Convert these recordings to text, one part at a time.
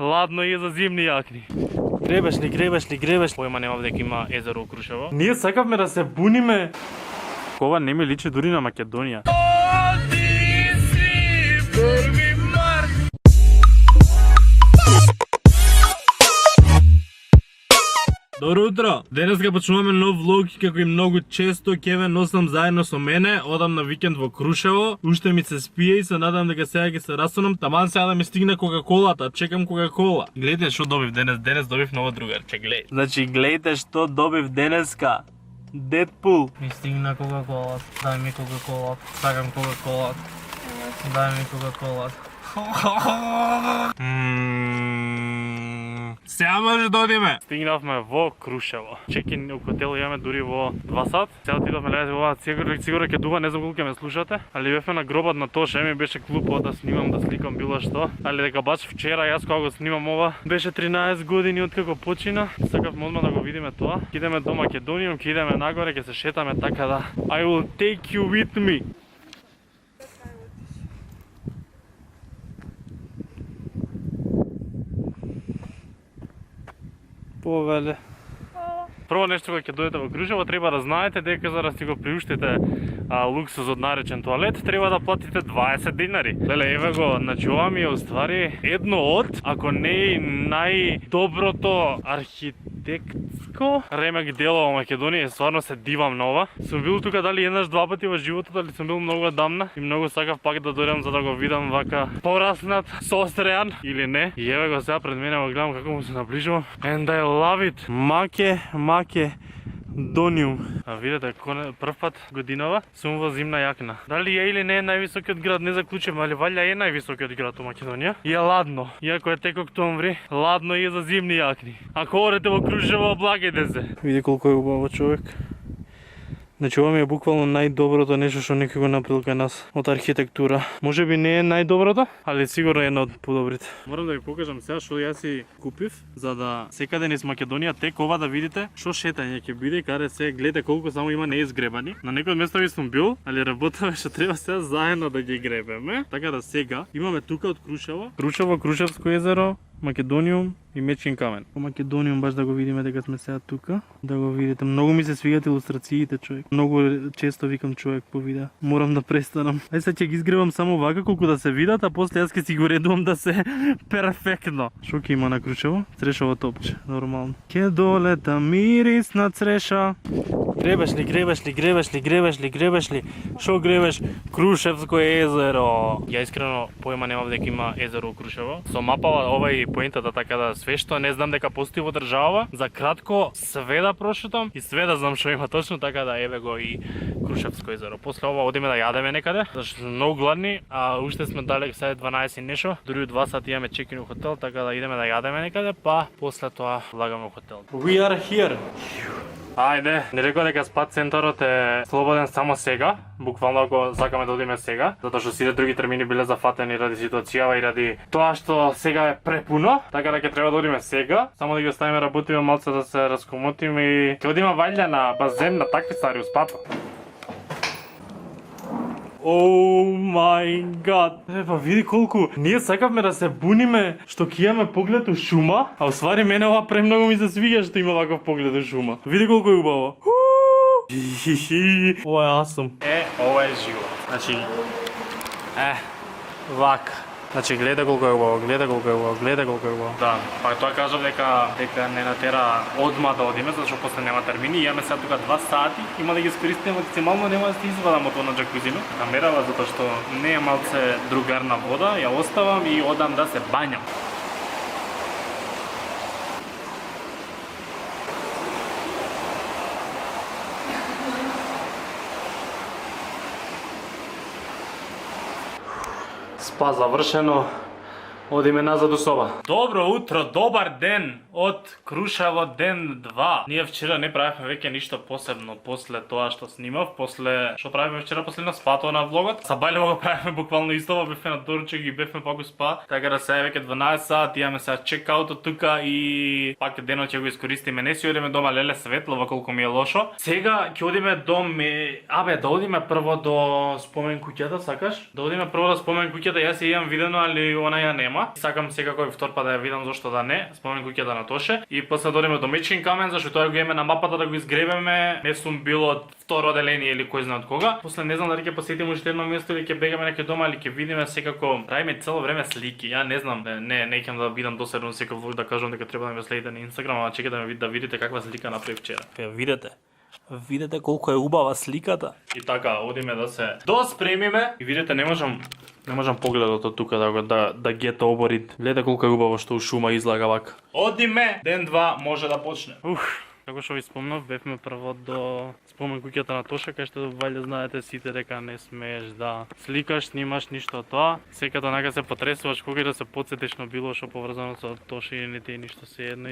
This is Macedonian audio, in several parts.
Ладно е за зимни јакни. Гребеш ли? Појма немав дека има езеро у Крушево. Ние сакавме да се буниме. Ова не ми личи дури на Македонија. Добро утро! Денеска почнуваме нов влог и како и многу често ќе ве носам заедно со мене, одам на викенд во Крушево, уште ми се спие и се надам дека сега ќе се растанам, таман сега да ми стигне Кока-колата, чекам Кока-кола. Гледате што добив денес добив ново другарче, гледај. Значи гледате што добив денеска. Дедпул. Ми стигна Кока-кола, дај ми Кока-кола, сакам Кока-кола. Дај ми Кока-кола. Сега може да одиме. Стигнавме во Крушево. Чекин у хотел имаме дури во 2 сат. Сега отидовме лезе ова сигурно ќе дува, не знам колку ќе ме слушате, али бевме на гробот на Тоша, ми беше глупо да снимам, да сликам било што. Али дека баш вчера јас кога го снимам ова, беше 13 години откако почина. Сакавме одма да го видиме тоа. Ќе идеме до Македонија, ќе идеме нагоре, ќе се шетаме така да. I will take you with me. Повеле. Прво нешто кога ќе дојдете во Крушево треба да знаете дека за да си го приуштите луксуз од наречен тоалет треба да платите 20 динари. Леле, еве го, значи ова ми е уствари едно од, ако не и најдоброто архитектско ремек дело во Македонија, стварно се дивам на ова. Сум бил тука дали еднаш, два пати во животот, али сум бил многу одамна и многу сакав пак да дојдам за да го видам вака пораснат, состреан или не. И еве го сега пред мене го гледам како му се наближувам. And I love it. Македониум. А видите, прв пат годинава сум во зимна јакна. Дали е или не е највисокиот град, не заклучувам, али валја е највисокиот град во Македонија. И е ладно, иако е тек октомври, ладно е за зимни јакни. Ако одите во Крушево, облагајте се. Види колку е убаво човек. Значи ова ми е буквално најдоброто нешто што некој го направил кај нас од архитектура. Може би не е најдоброто, али сигурно е едно од подобрите. Морам да ви покажам сега што јас си купив, за да секаде низ Македонија тек ова да видите што шетање ќе биде, каде се гледате колку само има неизгребани. На некој од местови сум бил, али работаме што треба сега заедно да ги гребеме. Така да сега имаме тука од Крушево, Крушевско езеро, Македониум и Мечкин камен. По Македониум баш да го видиме дека сме сега тука, да го видите. Многу ми се свиѓаат илустрациите, човек. Многу често викам човек по видео. Морам да престанам. Ај сега ќе ги изгребам само вака колку да се видат, а после јас ќе си го редувам да се перфектно. Што ќе има на Крушево? Црешово топче, нормално. Ке долета мирис на цреша. Гребеш ли? Шо гребеш? Крушевско езеро. Ја искрено појма немав дека има езеро у Крушево. Со мапава ова поентата така да све што не знам дека постои во држава, за кратко све да прошетам и све да знам што има точно, така да еве го и Крушевско езеро. После ова одиме да јадеме некаде, зашто сме многу гладни, а уште сме далеку, сега 12 нешто, дури 2 сати имаме чекин у хотел, така да идеме да јадеме некаде, па после тоа влагаме у хотел. We are here. Ајде, не рекол дека спа центарот е слободен само сега, буквално ако сакаме да одиме сега, затоа што сите други термини биле зафатени ради ситуацијава и ради тоа што сега е препуно, така да ќе треба да одиме сега, само да ги оставиме работиме малце да се раскомотиме и ќе одиме ваljда на базен, на такви ствари у спато. Оу мај гад. Па види колку ние сакавме да се буниме што ќе имаме поглед у шума, а уствари мене ова премногу ми се свиѓа што има ваков поглед у шума. Види колку е убаво. Ова е awesome. Ова е живо. Значи вака. Значи гледа колку е убаво, гледа колку е убаво. Да, па тоа кажав дека не натера одма да одиме, зашто после нема термини. Имаме сега тука 2 сати, има да ги искористиме максимално, нема да се извадам од она џакузино. Камерава затоа што не е малце другарна вода, ја оставам и одам да се бањам. Спа завршено, одиме назад у соба. Добро утро, добар ден од Крушево ден 2. Ние вчера не правевме веќе ништо посебно после тоа што снимав, после што правевме вчера последно спато на влогот. Са Бајлево го правевме буквално исто, бевме на доручек и бевме пак у спа. Така да сега веќе 12 сат, имаме сега чекаутот тука и пак денот ќе го искористиме. Не си одиме дома, леле светло, во колку ми е лошо. Сега ќе одиме да одиме прво до спомен куќата, сакаш? Да одиме прво до спомен куќата, јас ја имам видено, али она ја нема. тема. Сакам секако и втор пат да ја видам зошто да не, спомен куќата на Тоше. И после додиме до Мечкин камен, зашто тоа го имаме на мапата да го изгребеме. Не сум бил од второ одделение или кој знае од кога. После не знам дали ќе посетиме уште едно место или ќе бегаме некај дома или ќе видиме секако. Правиме цело време слики. Ја не знам, не ќе да бидам доседен секој влог да кажам дека треба да ме следите на Инстаграм, ама чекате да видите каква слика направив вчера. Видете колку е убава сликата. И така, одиме да се доспремиме. И видите, не можам погледот од тука да гета оборит. Гледате колку е убаво што у шума излага вака. Одиме, ден 2 може да почне. Како што ви спомнав, бевме прво до спомен куќата на Тоша, кај што вајде знаете сите дека не смееш да сликаш, снимаш ништо од тоа. Секако нака се потресуваш кога да се потсетиш на било што поврзано со Тоша и не ти е ништо сеедно.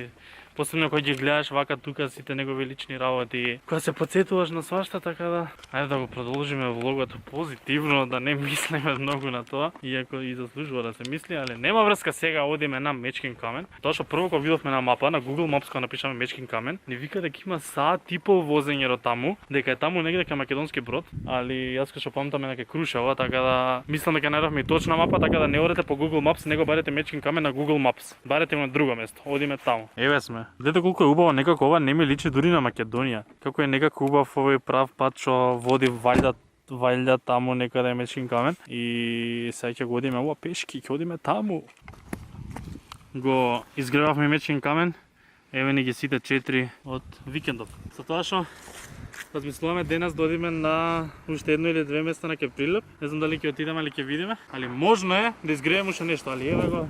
Посебно кога ги гледаш вака тука сите негови лични работи, кога се потсетуваш на свашта, така да ајде да го продолжиме влогот позитивно, да не мислиме многу на тоа, иако и заслужува да се мисли, али нема врска, сега одиме на Мечкин камен. Тоа што прво кога видовме на мапа, на Google Maps кога напишаме Мечкин камен, ни вика дека има саат типол возење до таму, дека е таму негде кај Македонски Брод, али јас што памтам е дека Крушево, така да мислам дека најдовме и точна мапа, така да не одете по Google Maps, него барете Мечкин камен на Google Maps. Барете го на друго место, одиме таму. Еве сме. Гледате колку е убаво, некако ова не ми личи дури на Македонија. Како е некако убав овој прав пат што води вајда таму некаде Мечкин камен. И сега ќе го одиме ова пешки, ќе одиме таму. Го изгревавме Мечкин камен. Еве ни ги сите 4 од викендов. За тоа што размислуваме денес да одиме на уште едно или две места на ке Прилеп. Не знам дали ќе отидеме или ќе видиме, али можно е да изгреваме уште нешто, али еве го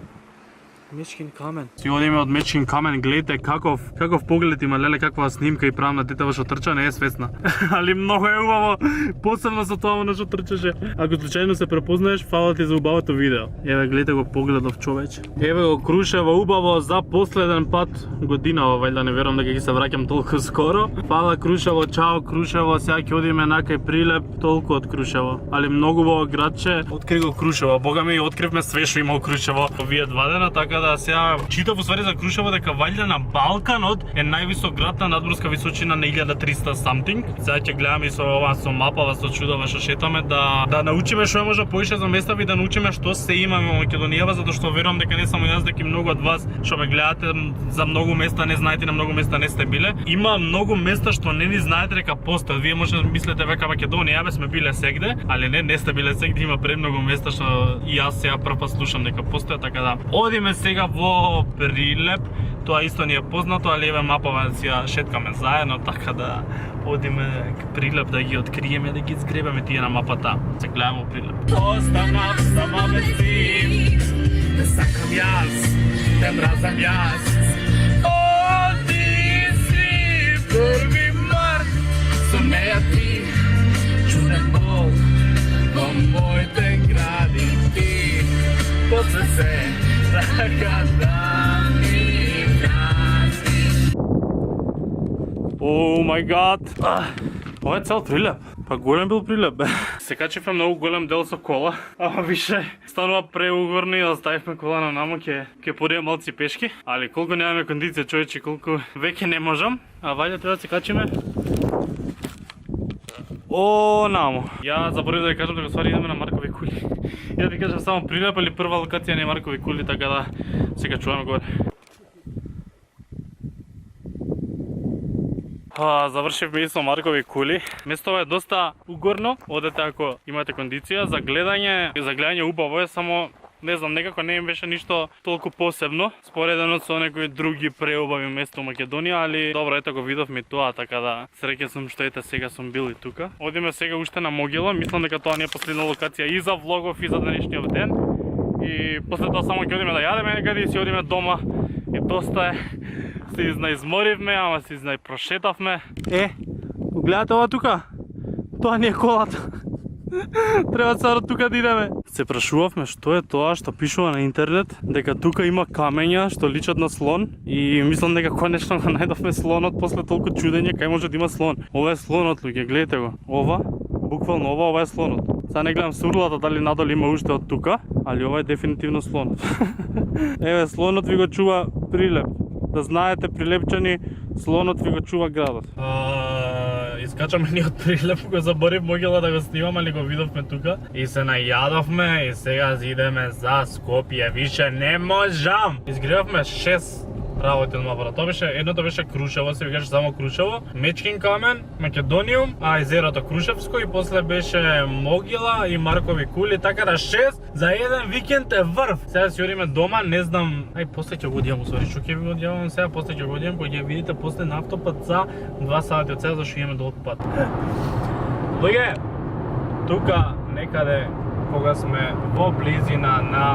Мечкин камен. Си одиме од Мечкин камен, гледате каков поглед има, леле каква снимка и правам на детева што трча, не е свесна. Али многу е убаво, посебно со тоа што трчаше. Ако случајно се препознаеш, фала ти за убавото видео. Еве гледате го погледов човече. Еве го Крушево убаво за последен пат годинава, вајда не верувам дека ќе се враќам толку скоро. Фала Крушево, чао Крушево, сега ќе одиме на кај Прилеп, толку од Крушево. Али многу убаво градче, откри го Крушево. Бога ми, откривме све што има во Крушево овие 2 дена, така да сега читав усвари за Крушево дека вајде на Балканот е највисок град на надморска височина на 1300 something. Сега ќе гледаме и со мапава, со чудова што шетаме да научиме што може поише за местави, да научиме што се имаме во Македонија, затоа што верувам дека не само јас, дека и многу од вас што ме гледате за многу места не знаете, на многу места не сте биле. Има многу места што не ни знаете дека постојат. Вие може да мислите дека Македонија сме биле сегде, али не сте биле сегде, има премногу места што и јас сега прв пат слушам дека постојат, така да одиме сега во Прилеп. Тоа исто ни е познато, али еве мапава да си ја шеткаме заедно, така да одиме Прилеп да ги откриеме, да ги изгребеме тие на мапата. Се гледаме во Прилеп. Останав сама без ти, те сакам јас, те мразам јас. Оди си 1 март, со неја ти, чуден бол, во моите гради ти, после се така да ми врази. О май гад! Ова е цел Прилеп. Па голем бил Прилеп, бе. Се качивме многу голем дел со кола, ама више станува преугорно и оставивме кола на намо, ќе подиме малци пешки, али колку немаме кондиција, човече, колку веќе не можам, а вајде треба да се качиме. О, намо. Ја заборив да ви кажам дека ствари идеме на Маркови кули. Ја ви кажам само Прилеп, или прва локација не е Маркови кули, така да се качуваме горе. Завршивме и со Маркови кули. Местото е доста угорно, одете ако имате кондиција. За гледање убаво е, само не знам, некако не им беше ништо толку посебно, споредено со некои други преубави места во Македонија, али добро, ето го видовме тоа, така да среќен сум што ете сега сум бил и тука. Одиме сега уште на Могила, мислам дека тоа не е последна локација и за влогов и за денешниот ден. И после тоа само ќе одиме да јадеме некаде и си одиме дома. И доста е. Се изнаизморивме, ама се изнајпрошетавме. Гледате ова тука? Тоа не е колата. Треба царо тука да идеме. Се прашувавме што е тоа што пишува на интернет, дека тука има камења што личат на слон, и мислам дека конечно го најдовме слонот после толку чудење, кај може да има слон. Ова е слонот, луѓе, гледате го. Ова, буквално ова е слонот. Сега не гледам сурлата дали надолу има уште од тука, али ова е дефинитивно слонот. Еве, слонот ви го чува Прилеп. Да знаете, прилепчани, слонот ви го чува градот. искачаме ние од Прилеп, го заборив могила да го снимам, али го видовме тука. И се најадовме и сега идеме за Скопје, више не можам! Изгревавме 6 работи на апарат. Едното беше Крушево, се викаше само Крушево, Мечкин камен, Македониум, а езерото Крушевско и после беше Могила и Маркови кули, така да 6 за еден викенд е врв. Сега си одиме дома, не знам, после ќе го одијам, усвари, што ќе ви го одијавам сега, после ќе го одијам, кој ќе видите после на автопат за 2 сати од сега, зашто имаме долг пат. Луѓе, тука некаде, кога сме во близина на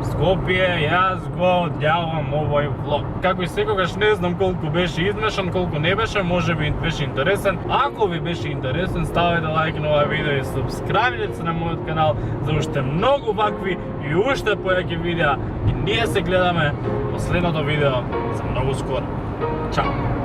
Скопје, јас го одјавам овој влог. Како и секогаш не знам колку беше измешан, колку не беше, може би беше интересен. Ако ви беше интересен, ставете лайк на ова видео и субскрабирайте се на мојот канал за уште многу вакви и уште појаки видеа. И ние се гледаме во следното видео за многу скоро. Чао!